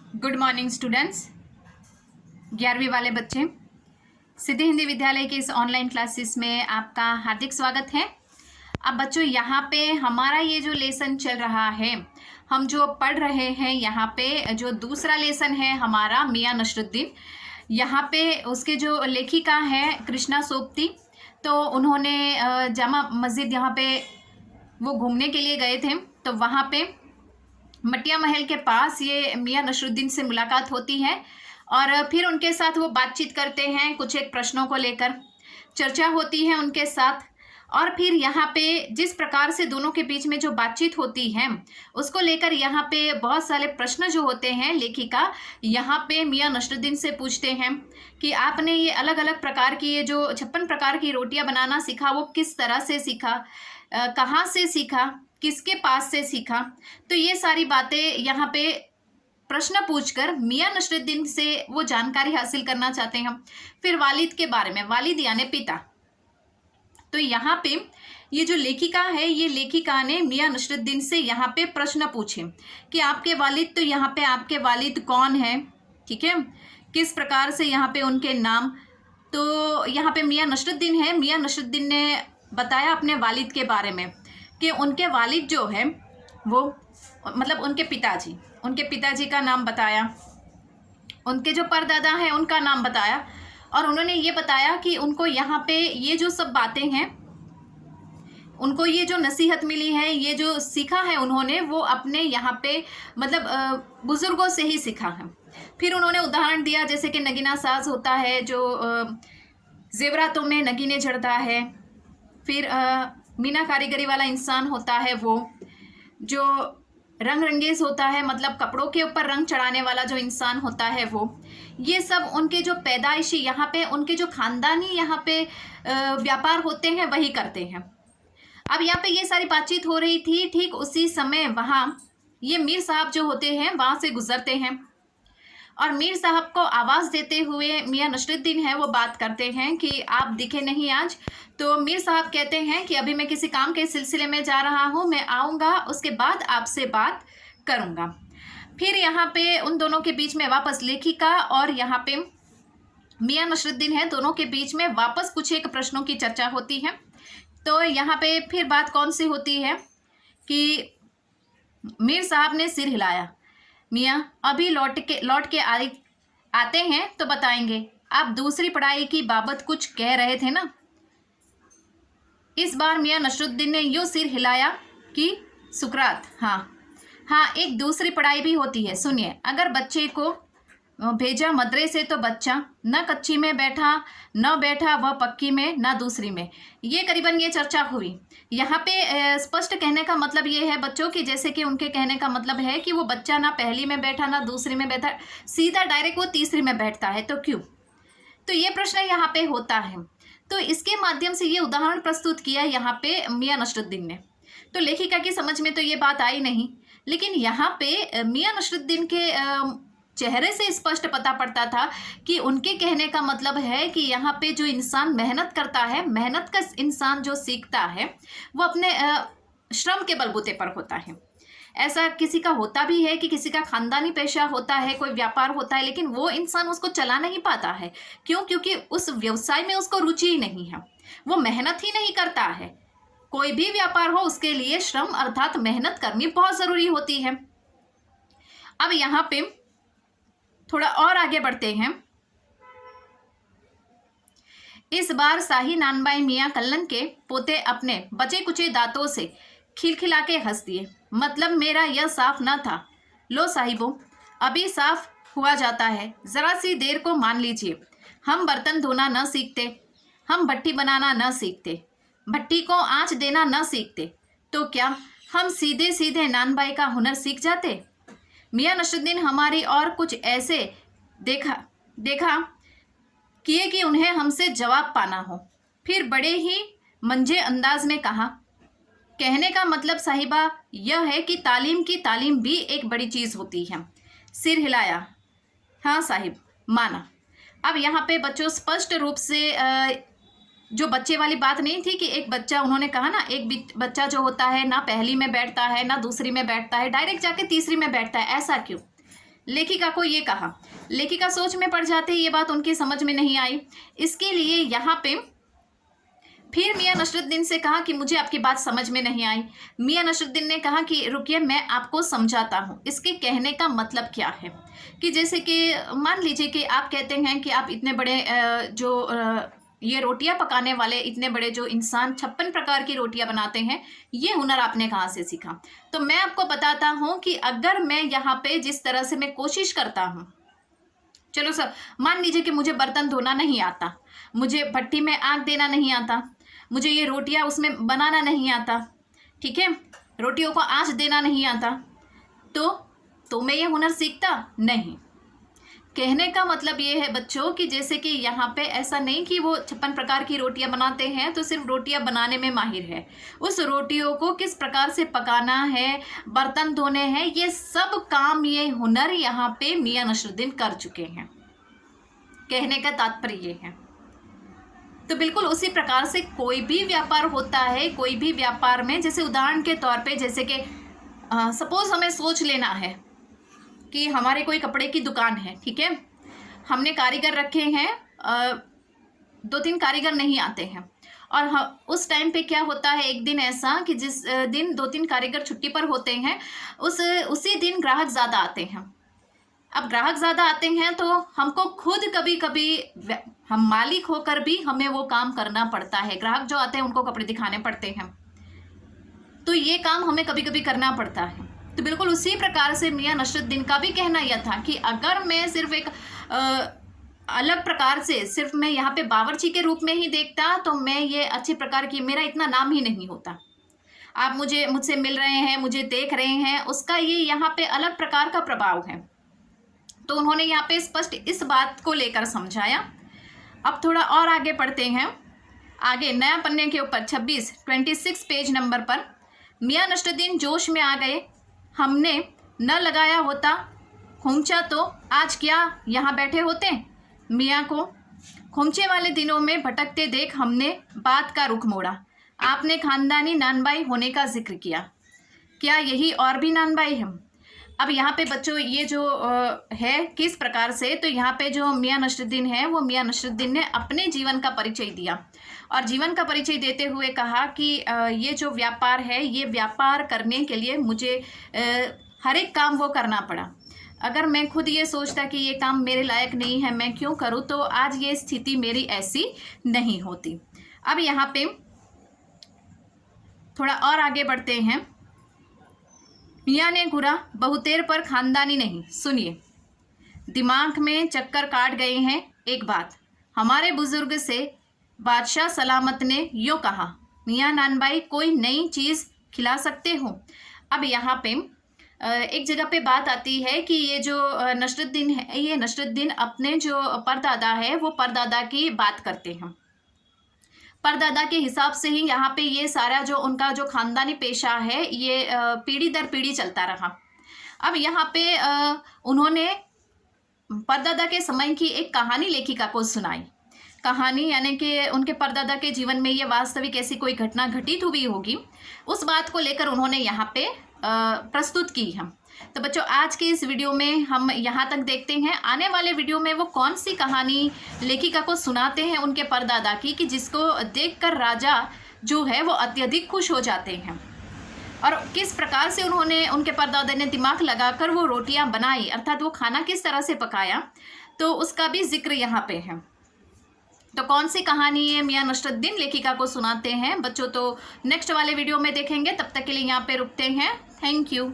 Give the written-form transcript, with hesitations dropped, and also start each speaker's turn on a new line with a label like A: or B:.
A: Good morning students. 11वीं वाले बच्चे, सिद्धि हिंदी विद्यालय के इस ऑनलाइन क्लासेस में आपका हार्दिक स्वागत है। अब बच्चों, यहाँ पे हमारा ये जो लेसन चल रहा है, हम जो पढ़ रहे हैं, यहाँ पे जो दूसरा लेसन है हमारा मियां नसरुद्दीन। यहाँ पे उसके जो लेखिका है कृष्णा सोबती, तो उन्होंने जामा मस्जिद यहाँ पे वो घूमने के लिए गए थे, तो वहाँ पे मटिया महल के पास ये मियां नसरुद्दीन से मुलाकात होती है और फिर उनके साथ वो बातचीत करते हैं, कुछ एक प्रश्नों को लेकर चर्चा होती है उनके साथ। और फिर यहाँ पे जिस प्रकार से दोनों के बीच में जो बातचीत होती है उसको लेकर यहाँ पे बहुत सारे प्रश्न जो होते हैं, लेखिका यहाँ पे मियां नसरुद्दीन से पूछते हैं कि आपने ये अलग अलग प्रकार की ये जो 56 प्रकार की रोटियां बनाना सीखा, वो किस तरह से सीखा, कहाँ से सीखा, किसके पास से सीखा। तो ये सारी बातें यहाँ पे प्रश्न पूछकर मियां नसरुद्दीन से वो जानकारी हासिल करना चाहते हैं। फिर वालिद के बारे में, वालिद यानी पिता। तो यहाँ पे ये जो लेखिका है, ये लेखिका ने मियां नसरुद्दीन से यहाँ पे प्रश्न पूछे कि आपके वालिद, तो यहाँ पे आपके वालिद कौन है, ठीक है, किस प्रकार से यहाँ पे उनके नाम। तो यहाँ पे मियां नसरुद्दीन है, मियां नसरुद्दीन ने बताया अपने वालिद के बारे में कि उनके वालिद जो है वो मतलब उनके पिताजी का नाम बताया, उनके जो परदादा हैं उनका नाम बताया, और उन्होंने ये बताया कि उनको यहाँ पे ये जो सब बातें हैं, उनको ये जो नसीहत मिली है, ये जो सीखा है उन्होंने, वो अपने यहाँ पे मतलब बुजुर्गों से ही सीखा है। फिर उन्होंने उदाहरण दिया जैसे कि नगीना साज होता है जो जेवरातों में नगीने जड़ता है, फिर मीना कारीगरी वाला इंसान होता है, वो जो रंग रंगेज होता है मतलब कपड़ों के ऊपर रंग चढ़ाने वाला जो इंसान होता है वो। ये सब उनके जो पैदाइशी यहाँ पे उनके जो खानदानी यहाँ पे व्यापार होते हैं वही करते हैं। अब यहाँ पे ये सारी बातचीत हो रही थी, ठीक उसी समय वहाँ ये मीर साहब जो होते हैं वहाँ से गुजरते हैं और मीर साहब को आवाज़ देते हुए मियां नसरुद्दीन है वो बात करते हैं कि आप दिखे नहीं आज। तो मीर साहब कहते हैं कि अभी मैं किसी काम के सिलसिले में जा रहा हूँ, मैं आऊँगा, उसके बाद आपसे बात करूँगा। फिर यहाँ पे उन दोनों के बीच में वापस लेखिका और यहाँ पे मियां नसरुद्दीन है, दोनों के बीच में वापस कुछ एक प्रश्नों की चर्चा होती है। तो यहाँ पे फिर बात कौन सी होती है कि मीर साहब ने सिर हिलाया, मियाँ अभी लौट के आते हैं तो बताएंगे। आप दूसरी पढ़ाई की बाबत कुछ कह रहे थे ना। इस बार मियां नसरुद्दीन ने यूँ सिर हिलाया कि सुकरात, हाँ एक दूसरी पढ़ाई भी होती है, सुनिए। अगर बच्चे को भेजा मदरसे तो बच्चा न कच्ची में बैठा न बैठा वह पक्की में न दूसरी में। ये करीबन ये चर्चा हुई। यहाँ पे स्पष्ट कहने का मतलब ये है बच्चों कि जैसे कि उनके कहने का मतलब है कि वो बच्चा ना पहली में बैठा ना दूसरी में बैठा, सीधा डायरेक्ट वो तीसरी में बैठता है, तो क्यों। तो ये प्रश्न यहाँ पे होता है। तो इसके माध्यम से ये उदाहरण प्रस्तुत किया यहाँ पे मियां नसरुद्दीन ने। तो लेखिका की समझ में तो ये बात आई नहीं, लेकिन यहाँ पे मियां नसरुद्दीन के चेहरे से स्पष्ट पता पड़ता था कि उनके कहने का मतलब है कि यहाँ पे जो इंसान मेहनत करता है, मेहनत का इंसान जो सीखता है वो अपने श्रम के बलबूते पर होता है। ऐसा किसी का होता भी है कि किसी का खानदानी पेशा होता है, कोई व्यापार होता है, लेकिन वो इंसान उसको चला नहीं पाता है। क्यों? क्योंकि उस व्यवसाय में उसको रुचि ही नहीं है, वो मेहनत ही नहीं करता है। कोई भी व्यापार हो उसके लिए श्रम अर्थात मेहनत करनी बहुत ज़रूरी होती है। अब यहाँ पे थोड़ा और आगे बढ़ते हैं। इस बार शाही नानबाई मियाँ कल्लन के पोते अपने बचे कुचे दांतों से खिलखिला के हंस दिए। मतलब मेरा यह साफ न था। लो साहिबों, अभी साफ हुआ जाता है, ज़रा सी देर को मान लीजिए। हम बर्तन धोना न सीखते, हम भट्टी बनाना न सीखते, भट्टी को आँच देना न सीखते, तो क्या हम सीधे सीधे नानबाई का हुनर सीख जाते। मियां नसरुद्दीन हमारी और कुछ ऐसे देखा किए कि उन्हें हमसे जवाब पाना हो। फिर बड़े ही मंजे अंदाज में कहा, कहने का मतलब साहिबा यह है कि तालीम की तालीम भी एक बड़ी चीज़ होती है। सिर हिलाया, हाँ साहिब, माना। अब यहाँ पे बच्चों स्पष्ट रूप से जो बच्चे वाली बात नहीं थी कि एक बच्चा, उन्होंने कहा ना एक बच्चा जो होता है ना पहली में बैठता है ना दूसरी में बैठता है, डायरेक्ट जाके तीसरी में बैठता है, ऐसा क्यों। लेखिका को ये कहा। लेखिका सोच में पड़ जाते, ये बात उनकी समझ में नहीं आई। इसके लिए यहाँ पे फिर मियां नसरुद्दीन से कहा कि मुझे आपकी बात समझ में नहीं आई। मियां नसरुद्दीन ने कहा कि रुकिए, मैं आपको समझाता हूँ। इसके कहने का मतलब क्या है कि जैसे कि मान लीजिए कि आप कहते हैं कि आप इतने बड़े ये रोटियां पकाने वाले इतने बड़े जो इंसान 56 प्रकार की रोटियां बनाते हैं, ये हुनर आपने कहाँ से सीखा? तो मैं आपको बताता हूँ कि अगर मैं यहाँ पे जिस तरह से मैं कोशिश करता हूँ, चलो सर मान लीजिए कि मुझे बर्तन धोना नहीं आता, मुझे भट्टी में आग देना नहीं आता, मुझे ये रोटियां उसमें बनाना नहीं आता, ठीक है, रोटियों को आंच देना नहीं आता, तो मैं ये हुनर सीखता नहीं। कहने का मतलब ये है बच्चों कि जैसे कि यहाँ पे ऐसा नहीं कि वो 56 प्रकार की रोटियां बनाते हैं तो सिर्फ रोटियां बनाने में माहिर है। उस रोटियों को किस प्रकार से पकाना है, बर्तन धोने हैं, ये सब काम, ये हुनर यहाँ पे मियां नसरुद्दीन कर चुके हैं। कहने का तात्पर्य ये है। तो बिल्कुल उसी प्रकार से कोई भी व्यापार होता है, कोई भी व्यापार में, जैसे उदाहरण के तौर पे जैसे कि सपोज हमें सोच लेना है कि हमारे कोई कपड़े की दुकान है, ठीक है, हमने कारीगर रखे हैं, 2-3 कारीगर नहीं आते हैं, और उस टाइम पे क्या होता है, एक दिन ऐसा कि जिस दिन 2-3 कारीगर छुट्टी पर होते हैं, उसी दिन ग्राहक ज़्यादा आते हैं। अब ग्राहक ज़्यादा आते हैं तो हमको खुद कभी कभी, हम मालिक होकर भी हमें वो काम करना पड़ता है। ग्राहक जो आते हैं उनको कपड़े दिखाने पड़ते हैं, तो ये काम हमें कभी कभी करना पड़ता है। तो बिल्कुल उसी प्रकार से मियां नसरुद्दीन का भी कहना यह था कि अगर मैं सिर्फ एक अलग प्रकार से, सिर्फ मैं यहाँ पे बावर्ची के रूप में ही देखता तो मैं ये अच्छे प्रकार की, मेरा इतना नाम ही नहीं होता। आप मुझसे मिल रहे हैं, मुझे देख रहे हैं, उसका ये यहाँ पे अलग प्रकार का प्रभाव है। तो उन्होंने यहाँ पे स्पष्ट इस बात को लेकर समझाया। अब थोड़ा और आगे पढ़ते हैं। आगे नया पन्ने के ऊपर 26 पेज नंबर पर मियां नसरुद्दीन जोश में आ गए। हमने न लगाया होता खोमचा तो आज क्या यहाँ बैठे होते? मियां को खोमचे वाले दिनों में भटकते देख हमने बात का रुख मोड़ा। आपने खानदानी नानबाई होने का जिक्र किया, क्या यही और भी नानबाई हैं? अब यहाँ पे बच्चों ये जो है किस प्रकार से, तो यहाँ पे जो मियां नसरुद्दीन है वो मियां नसरुद्दीन ने अपने जीवन का परिचय दिया, और जीवन का परिचय देते हुए कहा कि ये जो व्यापार है, ये व्यापार करने के लिए मुझे हर एक काम वो करना पड़ा। अगर मैं खुद ये सोचता कि ये काम मेरे लायक नहीं है, मैं क्यों करूँ, तो आज ये स्थिति मेरी ऐसी नहीं होती। अब यहाँ पे थोड़ा और आगे बढ़ते हैं। मियाँ ने घुरा, बहुतेर पर खानदानी नहीं। सुनिए, दिमाग में चक्कर काट गए हैं एक बात। हमारे बुजुर्ग से बादशाह सलामत ने यूँ कहा, मियाँ नानबाई कोई नई चीज़ खिला सकते हो। अब यहाँ पे एक जगह पे बात आती है कि ये जो नसरुद्दीन है, ये नसरुद्दीन अपने जो परदादा है वो परदादा की बात करते हैं। परदादा के हिसाब से ही यहाँ पे ये सारा जो उनका जो खानदानी पेशा है ये पीढ़ी दर पीढ़ी चलता रहा। अब यहाँ पे उन्होंने परदादा के समय की एक कहानी लेखिका को सुनाई। कहानी यानी कि उनके परदादा के जीवन में ये वास्तविक ऐसी कोई घटना घटित हुई होगी, उस बात को लेकर उन्होंने यहाँ पे प्रस्तुत की है। तो बच्चों आज के इस वीडियो में हम यहाँ तक देखते हैं। आने वाले वीडियो में वो कौन सी कहानी लेखिका को सुनाते हैं उनके परदादा की, कि जिसको देखकर राजा जो है वो अत्यधिक खुश हो जाते हैं, और किस प्रकार से उन्होंने, उनके परदादा ने दिमाग लगाकर वो रोटियां बनाई, अर्थात वो खाना किस तरह से पकाया, तो उसका भी जिक्र यहाँ पे है। तो कौन सी कहानी है मियां नसरुद्दीन लेखिका को सुनाते हैं बच्चों, तो नेक्स्ट वाले वीडियो में देखेंगे। तब तक के लिए यहाँ पे रुकते हैं। Thank you.